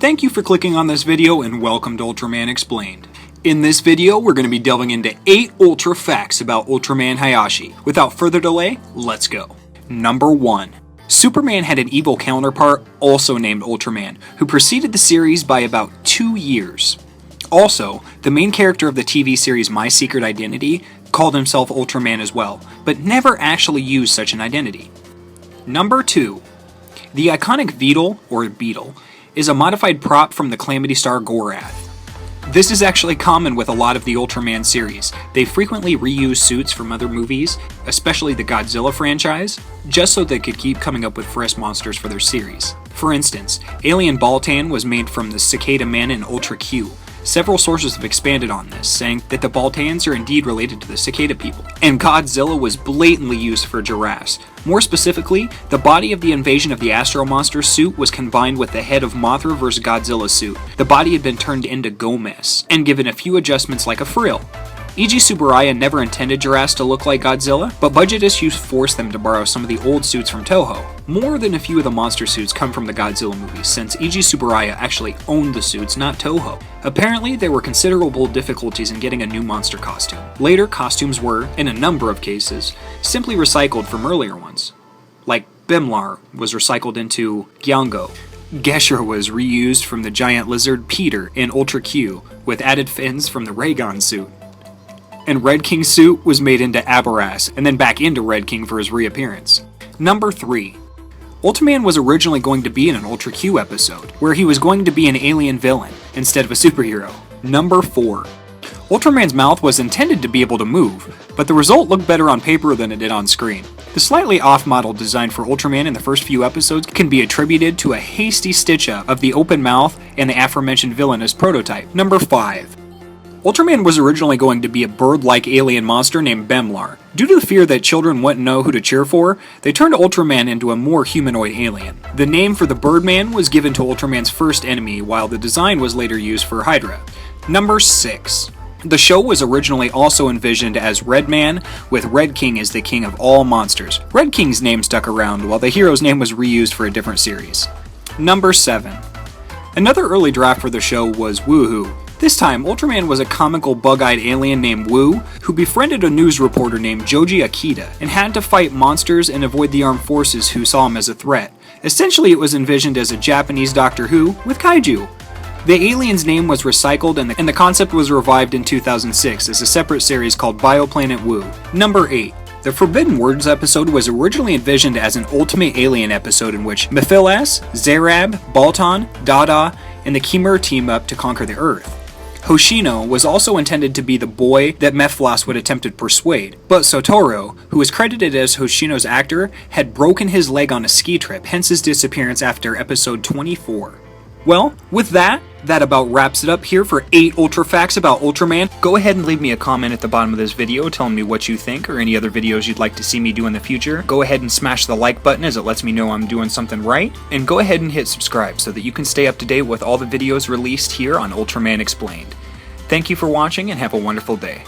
Thank you for clicking on this video and welcome to Ultraman Explained. In this video, we're going to be delving into 8 ultra facts about Ultraman Hayashi. Without further delay, let's go. Number 1. Superman had an evil counterpart, also named Ultraman, who preceded the series by about 2 years. Also, the main character of the TV series My Secret Identity called himself Ultraman as well, but never actually used such an identity. Number 2. The iconic Beetle, is a modified prop from the Calamity Star Gorath. This is actually common with a lot of the Ultraman series. They frequently reuse suits from other movies, especially the Godzilla franchise, just so they could keep coming up with fresh monsters for their series. For instance, Alien Baltan was made from the Cicada Man in Ultra Q. Several sources have expanded on this, saying that the Baltans are indeed related to the Cicada people. And Godzilla was blatantly used for giraffes. More specifically, the body of the Invasion of the Astro Monsters suit was combined with the head of Mothra vs. Godzilla suit. The body had been turned into Gomez, and given a few adjustments like a frill. E.G. Tsuburaya never intended giraffes to look like Godzilla, but budget issues forced them to borrow some of the old suits from Toho. More than a few of the monster suits come from the Godzilla movies, since E.G. Tsuburaya actually owned the suits, not Toho. Apparently, there were considerable difficulties in getting a new monster costume. Later, costumes were, in a number of cases, simply recycled from earlier ones. Like Bemlar was recycled into Gyango. Gesher was reused from the giant lizard Peter in Ultra Q, with added fins from the Raygon suit. And Red King's suit was made into Aberras, and then back into Red King for his reappearance. Number 3. Ultraman was originally going to be in an Ultra Q episode, where he was going to be an alien villain, instead of a superhero. Number 4. Ultraman's mouth was intended to be able to move, but the result looked better on paper than it did on screen. The slightly off-model design for Ultraman in the first few episodes can be attributed to a hasty stitch-up of the open mouth and the aforementioned villainous prototype. Number 5. Ultraman was originally going to be a bird-like alien monster named Bemlar. Due to the fear that children wouldn't know who to cheer for, they turned Ultraman into a more humanoid alien. The name for the Birdman was given to Ultraman's first enemy, while the design was later used for Hydra. Number 6. The show was originally also envisioned as Redman, with Red King as the king of all monsters. Red King's name stuck around, while the hero's name was reused for a different series. Number 7. Another early draft for the show was Woohoo. This time, Ultraman was a comical bug-eyed alien named Wu, who befriended a news reporter named Joji Akita, and had to fight monsters and avoid the armed forces who saw him as a threat. Essentially, it was envisioned as a Japanese Doctor Who with kaiju. The alien's name was recycled, and the concept was revived in 2006 as a separate series called Bioplanet Wu. Number 8. The Forbidden Words episode was originally envisioned as an Ultimate Alien episode in which Mephilas, Zerab, Baltan, Dada, and the Khmer team up to conquer the Earth. Hoshino was also intended to be the boy that Mephilas would attempt to persuade, but Sotoro, who was credited as Hoshino's actor, had broken his leg on a ski trip, hence his disappearance after episode 24. Well, with that about wraps it up here for 8 Ultra Facts about Ultraman. Go ahead and leave me a comment at the bottom of this video telling me what you think or any other videos you'd like to see me do in the future. Go ahead and smash the like button as it lets me know I'm doing something right. And go ahead and hit subscribe so that you can stay up to date with all the videos released here on Ultraman Explained. Thank you for watching and have a wonderful day.